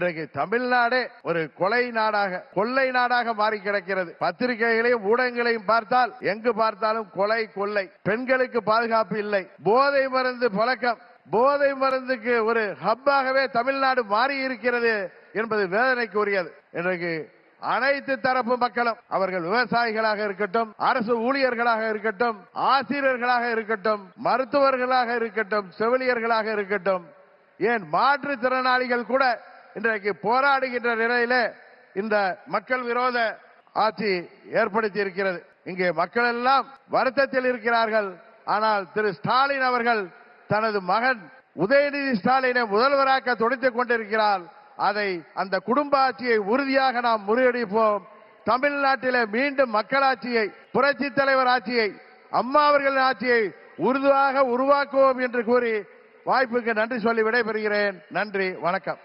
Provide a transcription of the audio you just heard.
இன்றைக்கு தமிழ்நாடே ஒரு கொலை நாடாக, கொள்ளை நாடாக மாறி கிடக்கிறது. பத்திரிகைகளையும் ஊடகங்களையும் பார்த்தால் எங்கு பார்த்தாலும் கொலை, கொள்ளை, பெண்களுக்கு பாதுகாப்பு இல்லை, போதை மருந்து புழக்கம், போதை மருந்துக்கு ஒரு ஹப்பாகவே தமிழ்நாடு மாறி இருக்கிறது என்பது வேதனைக்கு உரியது. இன்றைக்கு அனைத்து தரப்பு மக்களும், அவர்கள் விவசாயிகளாக இருக்கட்டும், அரசு ஊழியர்களாக இருக்கட்டும், ஆசிரியர்களாக இருக்கட்டும், மருத்துவர்களாக இருக்கட்டும், செவிலியர்களாக இருக்கட்டும், ஏன் மாற்றுத்திறனாளிகள் கூட இன்றைக்கு போராடுகின்ற நிலையில இந்த மக்கள் விரோத ஆட்சி ஏற்படுத்தி இருக்கிறது. இங்கே மக்கள் எல்லாம் வருத்தத்தில் இருக்கிறார்கள். ஆனால் திரு ஸ்டாலின் அவர்கள் தனது மகன் உதயநிதி ஸ்டாலினை முதல்வராக்க துடித்துக் கொண்டிருக்கிறார். அதை, அந்த குடும்ப ஆட்சியை உறுதியாக நாம் முறியடிப்போம். தமிழ்நாட்டிலே மீண்டும் மக்களாட்சியை, புரட்சி தலைவர் ஆட்சியை, அம்மா அவர்களின் ஆட்சியை உறுதியாக உருவாக்குவோம் என்று கூறி வாய்ப்புக்கு நன்றி சொல்லி விடைபெறுகிறேன். நன்றி, வணக்கம்.